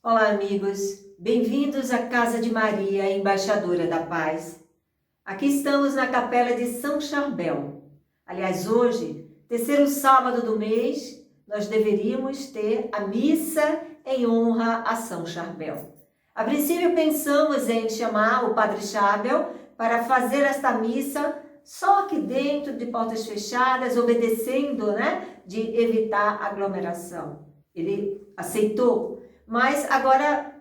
Olá, amigos. Bem-vindos à Casa de Maria, Embaixadora da Paz. Aqui estamos na Capela de São Charbel. Aliás, hoje, terceiro sábado do mês, nós deveríamos ter a missa em honra a São Charbel. A princípio, pensamos em chamar o Padre Charbel para fazer esta missa só aqui dentro, de portas fechadas, obedecendo, de evitar aglomeração. Ele aceitou. Mas agora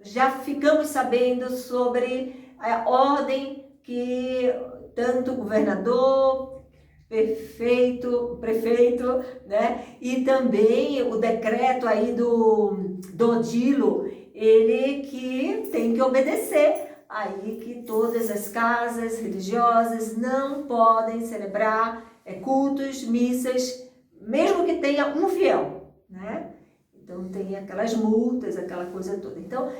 já ficamos sabendo sobre a ordem que tanto o governador, prefeito, e também o decreto aí do Odilo, ele que tem que obedecer aí que todas as casas religiosas não podem celebrar cultos, missas, mesmo que tenha um fiel, Então, tem aquelas multas, aquela coisa toda. Então,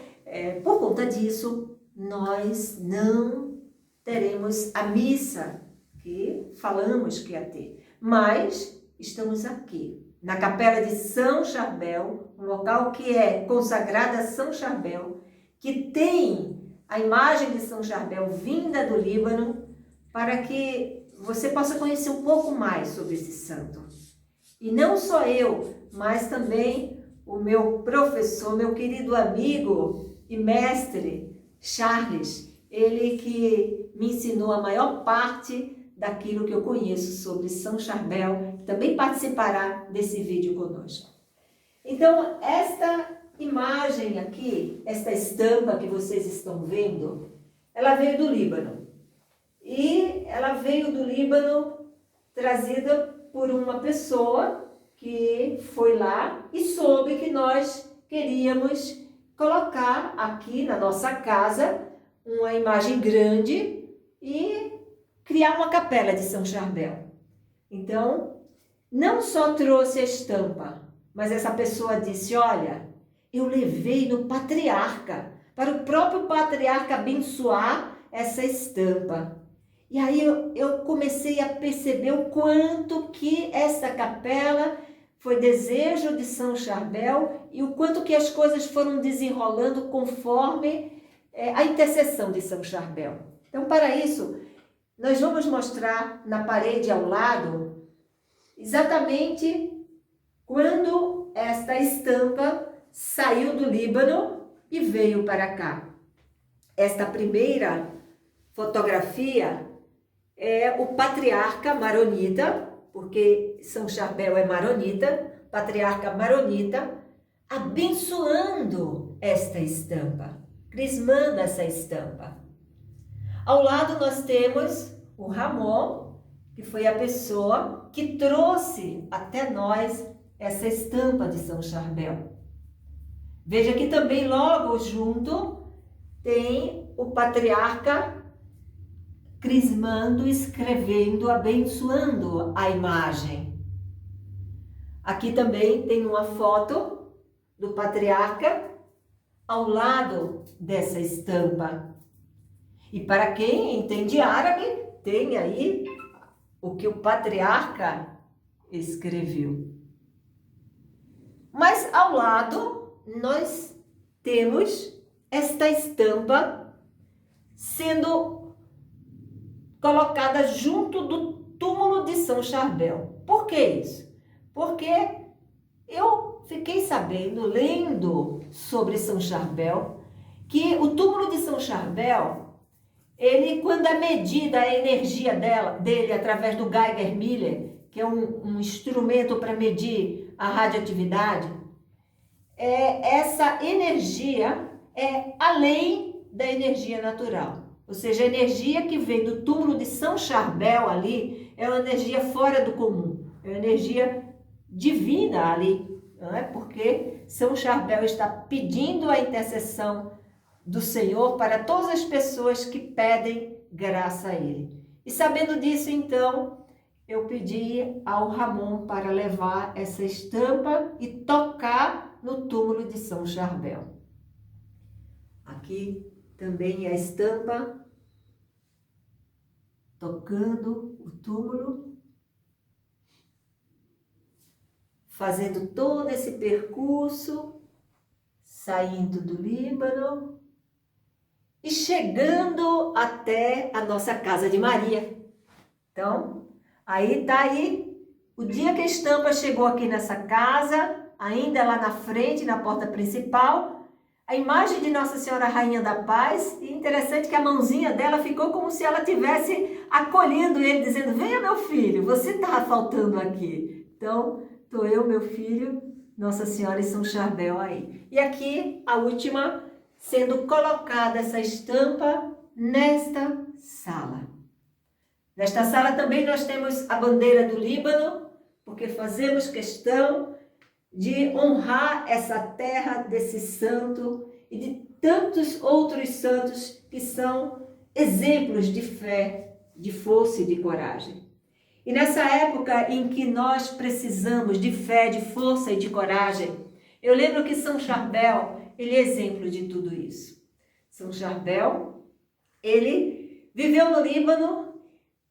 por conta disso, nós não teremos a missa que falamos que ia ter. Mas estamos aqui, na Capela de São Charbel, um local que é consagrado a São Charbel, que tem a imagem de São Charbel vinda do Líbano, para que você possa conhecer um pouco mais sobre esse santo. E não só eu, mas também o meu professor, meu querido amigo e mestre, Charles, ele que me ensinou a maior parte daquilo que eu conheço sobre São Charbel, também participará desse vídeo conosco. Então, esta imagem aqui, esta estampa que vocês estão vendo, ela veio do Líbano. E ela veio do Líbano trazida por uma pessoa que foi lá e soube que nós queríamos colocar aqui na nossa casa uma imagem grande e criar uma capela de São Charbel. Então, não só trouxe a estampa, mas essa pessoa disse, olha, eu levei no patriarca, para o próprio patriarca abençoar essa estampa. E aí eu comecei a perceber o quanto que essa capela foi desejo de São Charbel e o quanto que as coisas foram desenrolando conforme a intercessão de São Charbel. Então, para isso, nós vamos mostrar na parede ao lado exatamente quando esta estampa saiu do Líbano e veio para cá. Esta primeira fotografia é o patriarca maronita, porque São Charbel é maronita, patriarca maronita, abençoando esta estampa, crismando essa estampa. Ao lado nós temos o Ramon, que foi a pessoa que trouxe até nós essa estampa de São Charbel. Veja que também logo junto tem o patriarca crismando, escrevendo, abençoando a imagem. Aqui também tem uma foto do patriarca ao lado dessa estampa. E para quem entende árabe, tem aí o que o patriarca escreveu. Mas ao lado nós temos esta estampa sendo colocada junto do túmulo de São Charbel. Por que isso? Porque eu fiquei sabendo, lendo sobre São Charbel, que o túmulo de São Charbel, ele, quando é medida a energia dele através do Geiger-Müller, que é um instrumento para medir a radioatividade, essa energia é além da energia natural. Ou seja, a energia que vem do túmulo de São Charbel ali é uma energia fora do comum, é uma energia divina ali, porque São Charbel está pedindo a intercessão do Senhor para todas as pessoas que pedem graça a Ele. E sabendo disso, então, eu pedi ao Ramon para levar essa estampa e tocar no túmulo de São Charbel. Aqui também a estampa tocando o túmulo, fazendo todo esse percurso saindo do Líbano e chegando até a nossa casa de Maria. Então, aí tá aí, o dia que a estampa chegou aqui nessa casa, ainda lá na frente, na porta principal, a imagem de Nossa Senhora Rainha da Paz, e interessante que a mãozinha dela ficou como se ela estivesse acolhendo ele, dizendo, venha meu filho, você está faltando aqui. Então, estou eu, meu filho, Nossa Senhora e São Charbel aí. E aqui, a última, sendo colocada essa estampa nesta sala. Nesta sala também nós temos a bandeira do Líbano, porque fazemos questão de honrar essa terra desse santo e de tantos outros santos que são exemplos de fé, de força e de coragem. E nessa época em que nós precisamos de fé, de força e de coragem, eu lembro que São Charbel, ele é exemplo de tudo isso. São Charbel, ele viveu no Líbano,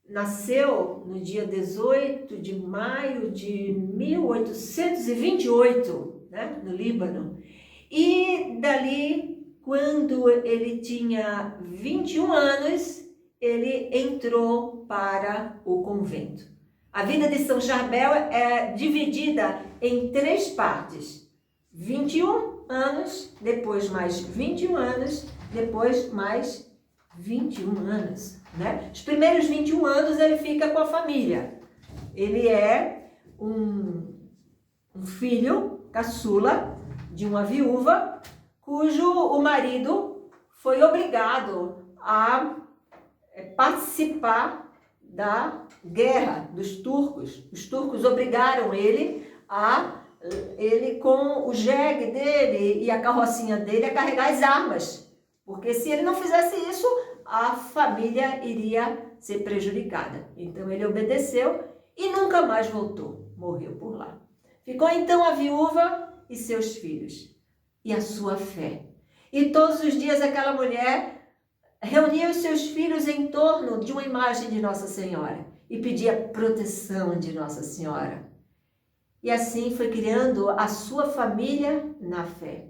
nasceu no dia 18 de maio de 1828, né, no Líbano. E dali, quando ele tinha 21 anos, ele entrou para o convento. A vida de São Charbel é dividida em 3 partes. 21 anos, depois mais 21 anos, depois mais 21 anos. Né? Os primeiros 21 anos ele fica com a família. Ele é um filho caçula de uma viúva cujo o marido foi obrigado a participar da guerra dos turcos. Os turcos obrigaram ele com o jegue dele e a carrocinha dele a carregar as armas. Porque se ele não fizesse isso, a família iria ser prejudicada. Então ele obedeceu e nunca mais voltou, morreu por lá. Ficou então a viúva e seus filhos, e a sua fé. E todos os dias aquela mulher reunia os seus filhos em torno de uma imagem de Nossa Senhora e pedia proteção de Nossa Senhora. E assim foi criando a sua família na fé.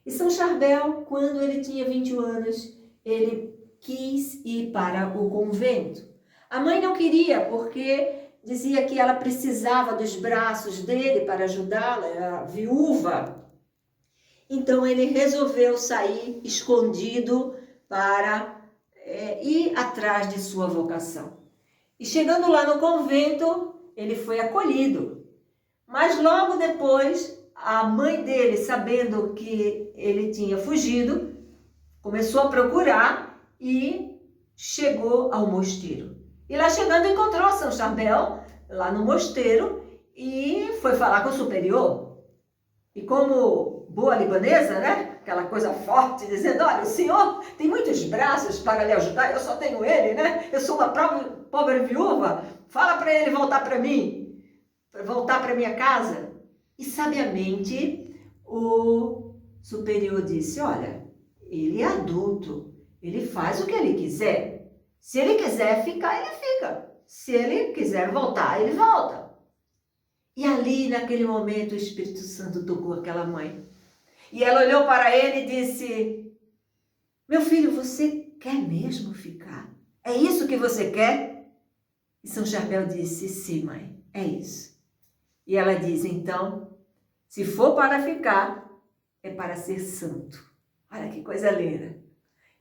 E São Charbel, quando ele tinha 21 anos, ele quis ir para o convento. A mãe não queria, porque dizia que ela precisava dos braços dele para ajudá-la, era viúva. Então ele resolveu sair escondido para ir atrás de sua vocação. E chegando lá no convento, ele foi acolhido. Mas logo depois, a mãe dele, sabendo que ele tinha fugido, começou a procurar e chegou ao mosteiro. E lá chegando encontrou São Charbel, lá no mosteiro, e foi falar com o superior. E como boa libanesa, né? Aquela coisa forte, dizendo, olha, o senhor tem muitos braços para lhe ajudar, eu só tenho ele, né? Eu sou uma pobre viúva, fala para ele voltar para mim, voltar para minha casa. E sabiamente o superior disse, olha, ele é adulto, ele faz o que ele quiser. Se ele quiser ficar, ele fica. Se ele quiser voltar, ele volta. E ali, naquele momento, o Espírito Santo tocou aquela mãe. E ela olhou para ele e disse, meu filho, você quer mesmo ficar? É isso que você quer? E São Charbel disse, sim, mãe, é isso. E ela diz, então, se for para ficar, é para ser santo. Olha que coisa linda.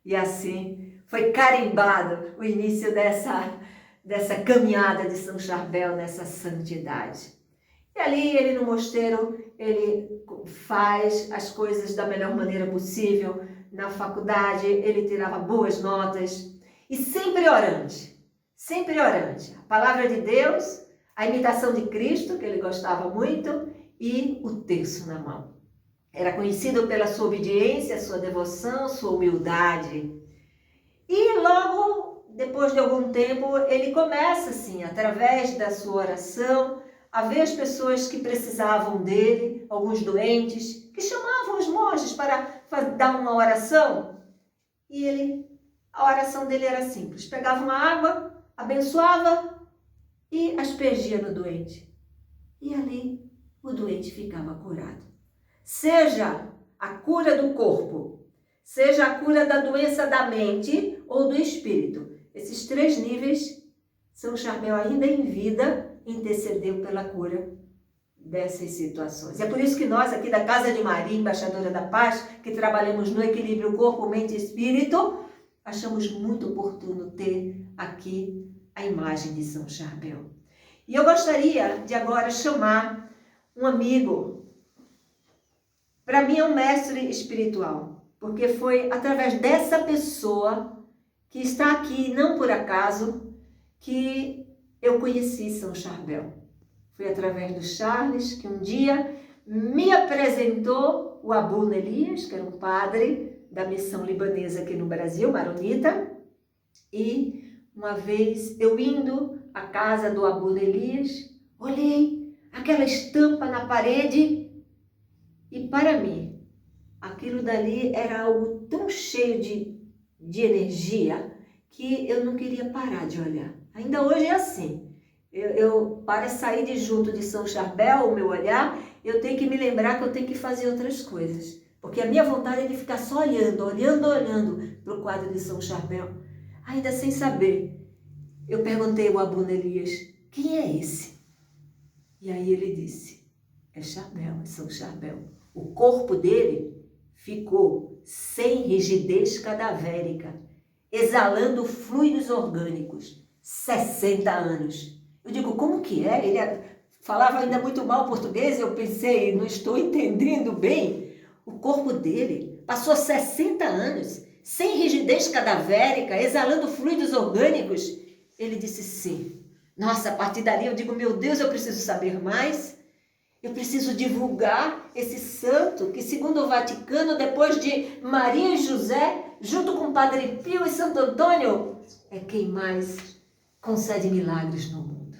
E assim foi carimbado o início dessa caminhada de São Charbel nessa santidade. E ali ele no mosteiro, ele faz as coisas da melhor maneira possível. Na faculdade ele tirava boas notas e sempre orante, sempre orante. A palavra de Deus, a imitação de Cristo, que ele gostava muito, e o terço na mão. Era conhecido pela sua obediência, sua devoção, sua humildade. E logo, depois de algum tempo, ele começa assim, através da sua oração, a ver as pessoas que precisavam dele, alguns doentes, que chamavam os monges para dar uma oração. E a oração dele era simples. Pegava uma água, abençoava e aspergia no doente. E ali o doente ficava curado. Seja a cura do corpo, seja a cura da doença da mente ou do espírito. Esses 3 níveis, São Charbel, ainda em vida, intercedeu pela cura dessas situações. É por isso que nós, aqui da Casa de Maria, Embaixadora da Paz, que trabalhamos no equilíbrio corpo, mente e espírito, achamos muito oportuno ter aqui a imagem de São Charbel. E eu gostaria de agora chamar um amigo. Para mim é um mestre espiritual, porque foi através dessa pessoa que está aqui, não por acaso, que eu conheci São Charbel. Foi através do Charles que um dia me apresentou o Abu Elias, que era um padre da missão libanesa aqui no Brasil, maronita, e uma vez eu indo à casa do Abu Elias, olhei aquela estampa na parede e para mim, aquilo dali era algo tão cheio de energia que eu não queria parar de olhar. Ainda hoje é assim. Para sair de junto de São Charbel, o meu olhar, eu tenho que me lembrar que eu tenho que fazer outras coisas. Porque a minha vontade é de ficar só olhando para o quadro de São Charbel. Ainda sem saber, eu perguntei ao Abu Elias, quem é esse? E aí ele disse, é Charbel, é São Charbel. O corpo dele ficou sem rigidez cadavérica, exalando fluidos orgânicos, 60 anos. Eu digo, como que é? Ele falava ainda muito mal português, eu pensei, não estou entendendo bem. O corpo dele passou 60 anos, sem rigidez cadavérica, exalando fluidos orgânicos. Ele disse sim. Nossa, a partir dali eu digo, meu Deus, eu preciso saber mais. Eu preciso divulgar esse santo que, segundo o Vaticano, depois de Maria e José, junto com Padre Pio e Santo Antônio, é quem mais concede milagres no mundo.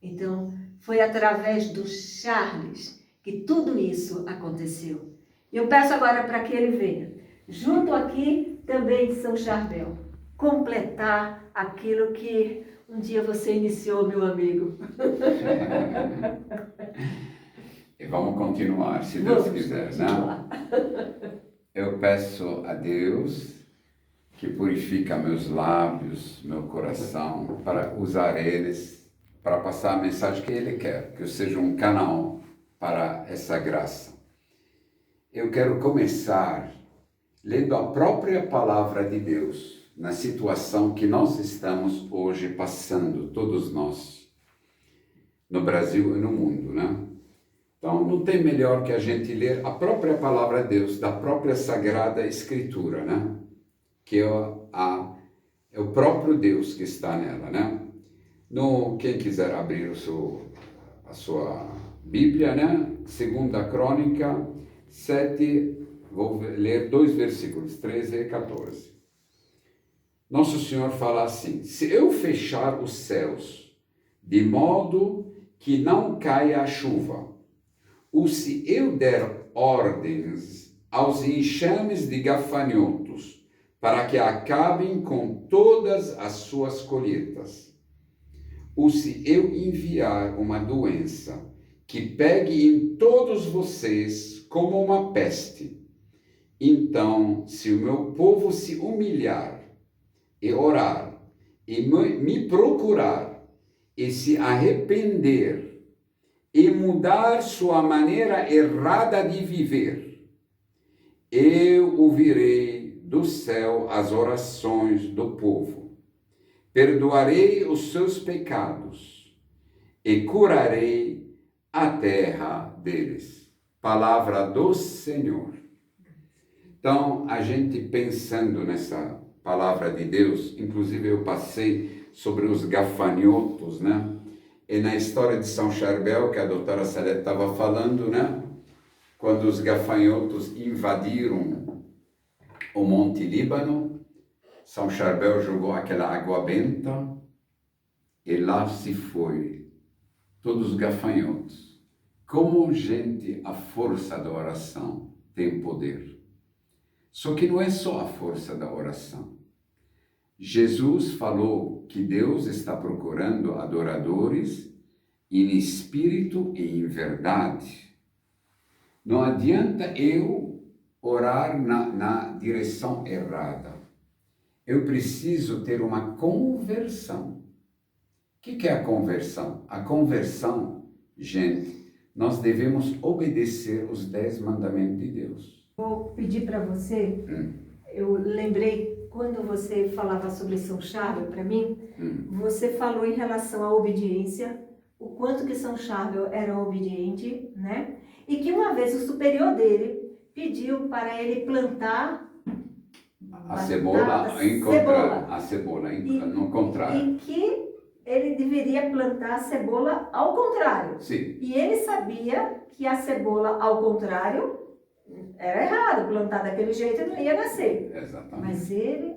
Então, foi através do Charles que tudo isso aconteceu. E eu peço agora para que ele venha, junto aqui também de São Charbel, completar aquilo que um dia você iniciou, meu amigo. E vamos continuar, se Deus quiser, né? Eu peço a Deus que purifica meus lábios, meu coração, para usar eles para passar a mensagem que Ele quer, que eu seja um canal para essa graça. Eu quero começar lendo a própria palavra de Deus na situação que nós estamos hoje passando, todos nós, no Brasil e no mundo, né? Então, não tem melhor que a gente ler a própria palavra de Deus, da própria Sagrada Escritura, né? Que é o próprio Deus que está nela, né? Quem quiser abrir a sua Bíblia, né? 2 Crônica 7, vou ler 2 versículos, 13 e 14. Nosso Senhor fala assim, se eu fechar os céus, de modo que não caia a chuva, ou se eu der ordens aos enxames de gafanhotos, para que acabem com todas as suas colheitas, ou se eu enviar uma doença que pegue em todos vocês como uma peste, então, se o meu povo se humilhar e orar e me procurar e se arrepender e mudar sua maneira errada de viver, eu ouvirei do céu as orações do povo, perdoarei os seus pecados e curarei a terra deles. Palavra do Senhor. Então, a gente pensando nessa palavra de Deus, inclusive eu passei sobre os gafanhotos, né? E na história de São Charbel, que a doutora Salete estava falando, né? Quando os gafanhotos invadiram o Monte Líbano, São Charbel jogou aquela água benta e lá se foi todos os gafanhotos. Como, gente, a força da oração tem poder. Só que não é só a força da oração. Jesus falou que Deus está procurando adoradores em espírito e em verdade. Não adianta eu orar na direção errada. Eu preciso ter uma conversão. O que é a conversão? A conversão, gente, nós devemos obedecer os 10 mandamentos de Deus. Vou pedir para você, eu lembrei quando você falava sobre São Charbel para mim, você falou em relação à obediência, o quanto que São Charbel era obediente, né? E que uma vez o superior dele pediu para ele plantar a cebola no contrário. E que ele deveria plantar a cebola ao contrário. Sim. E ele sabia que a cebola ao contrário era errado, plantar daquele jeito não ia nascer. Exatamente. Mas ele,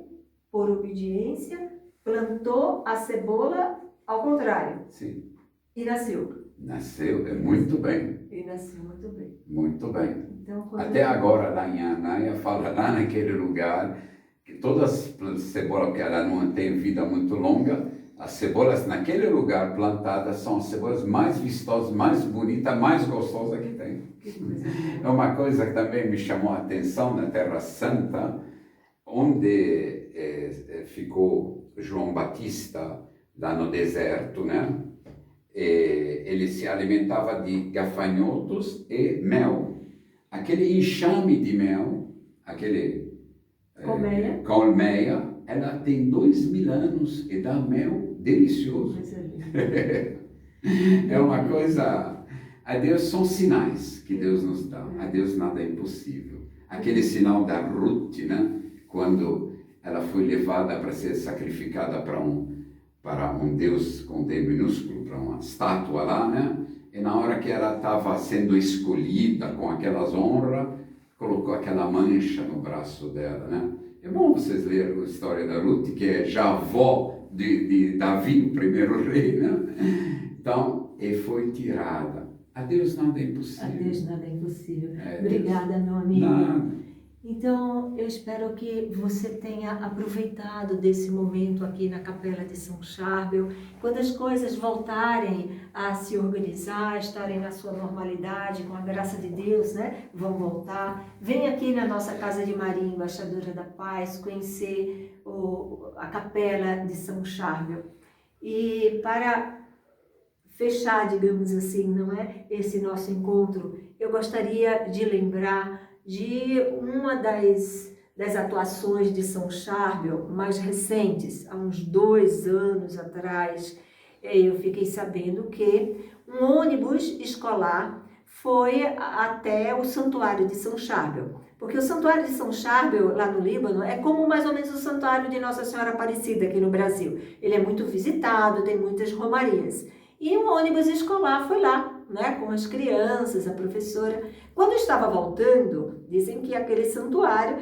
por obediência, plantou a cebola ao contrário. Sim. E nasceu. Nasceu, muito bem. E nasceu muito bem. Muito bem. Então, até agora, lá em Anaia, fala lá naquele lugar, que todas as cebolas, que ela não tem vida muito longa, as cebolas naquele lugar plantadas são as cebolas mais vistosas, mais bonitas, mais gostosas que tem. É uma coisa que também me chamou a atenção na Terra Santa, onde ficou João Batista, lá no deserto, né? Ele se alimentava de gafanhotos e mel. Aquele enxame de mel, aquele colmeia, ela tem 2000 anos e dá mel delicioso. É uma coisa... A Deus são sinais que Deus nos dá. A Deus nada é impossível. Aquele sinal da Ruth, né? Quando ela foi levada para ser sacrificada para um Deus com D minúsculo, para uma estátua lá, né? E na hora que ela estava sendo escolhida com aquelas honras, colocou aquela mancha no braço dela, né? É bom vocês lerem a história da Ruth, que é já avó de Davi, o primeiro rei, né? Então, e foi tirada. A Deus nada é impossível. A Deus nada é impossível. Obrigada, meu amigo. Nada. Então, eu espero que você tenha aproveitado desse momento aqui na Capela de São Charbel. Quando as coisas voltarem a se organizar, estarem na sua normalidade, com a graça de Deus, né? Vão voltar. Vem aqui na nossa Casa de Maria, Embaixadora da Paz, conhecer a Capela de São Charbel. E para fechar, digamos assim, não é? Esse nosso encontro, eu gostaria de lembrar de uma das atuações de São Charbel mais recentes, há uns 2 anos atrás. Eu fiquei sabendo que um ônibus escolar foi até o Santuário de São Charbel, porque o Santuário de São Charbel, lá no Líbano, é como mais ou menos o Santuário de Nossa Senhora Aparecida aqui no Brasil. Ele é muito visitado, tem muitas romarias. E um ônibus escolar foi lá, né, com as crianças, a professora. Quando estava voltando, dizem que aquele santuário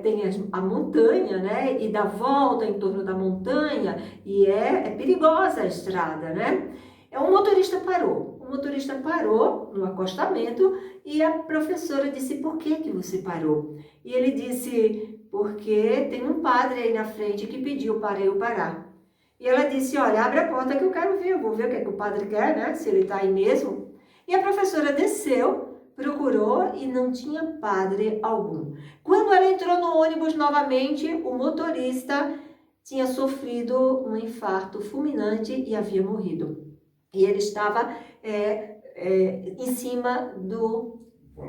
tem a montanha, né, e dá volta em torno da montanha, e é perigosa a estrada, né? Um motorista parou. O motorista parou no acostamento e a professora disse: por que você parou? E ele disse: porque tem um padre aí na frente que pediu para eu parar. E ela disse: olha, abre a porta que eu quero ver, eu vou ver o que é que o padre quer, né? Se ele está aí mesmo. E a professora desceu, procurou e não tinha padre algum. Quando ela entrou no ônibus novamente, o motorista tinha sofrido um infarto fulminante e havia morrido. E ele estava em cima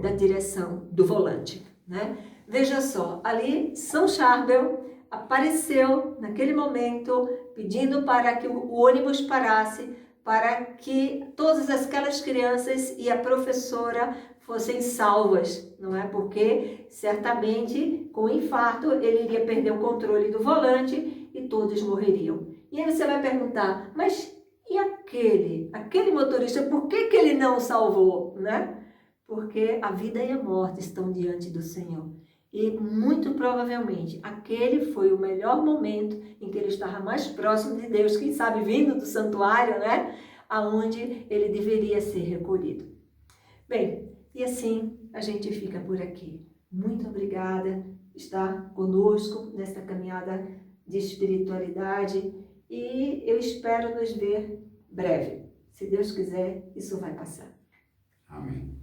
da direção, do volante, né? Veja só, ali São Charbel apareceu naquele momento pedindo para que o ônibus parasse, para que todas aquelas crianças e a professora fossem salvas, não é? Porque certamente com o infarto ele iria perder o controle do volante e todos morreriam. E aí você vai perguntar: mas e aquele motorista, por que ele não salvou, né? Porque a vida e a morte estão diante do Senhor. E muito provavelmente aquele foi o melhor momento em que ele estava mais próximo de Deus, quem sabe vindo do santuário, né? Aonde ele deveria ser recolhido. Bem, e assim a gente fica por aqui. Muito obrigada por estar conosco nesta caminhada de espiritualidade e eu espero nos ver breve. Se Deus quiser, isso vai passar. Amém.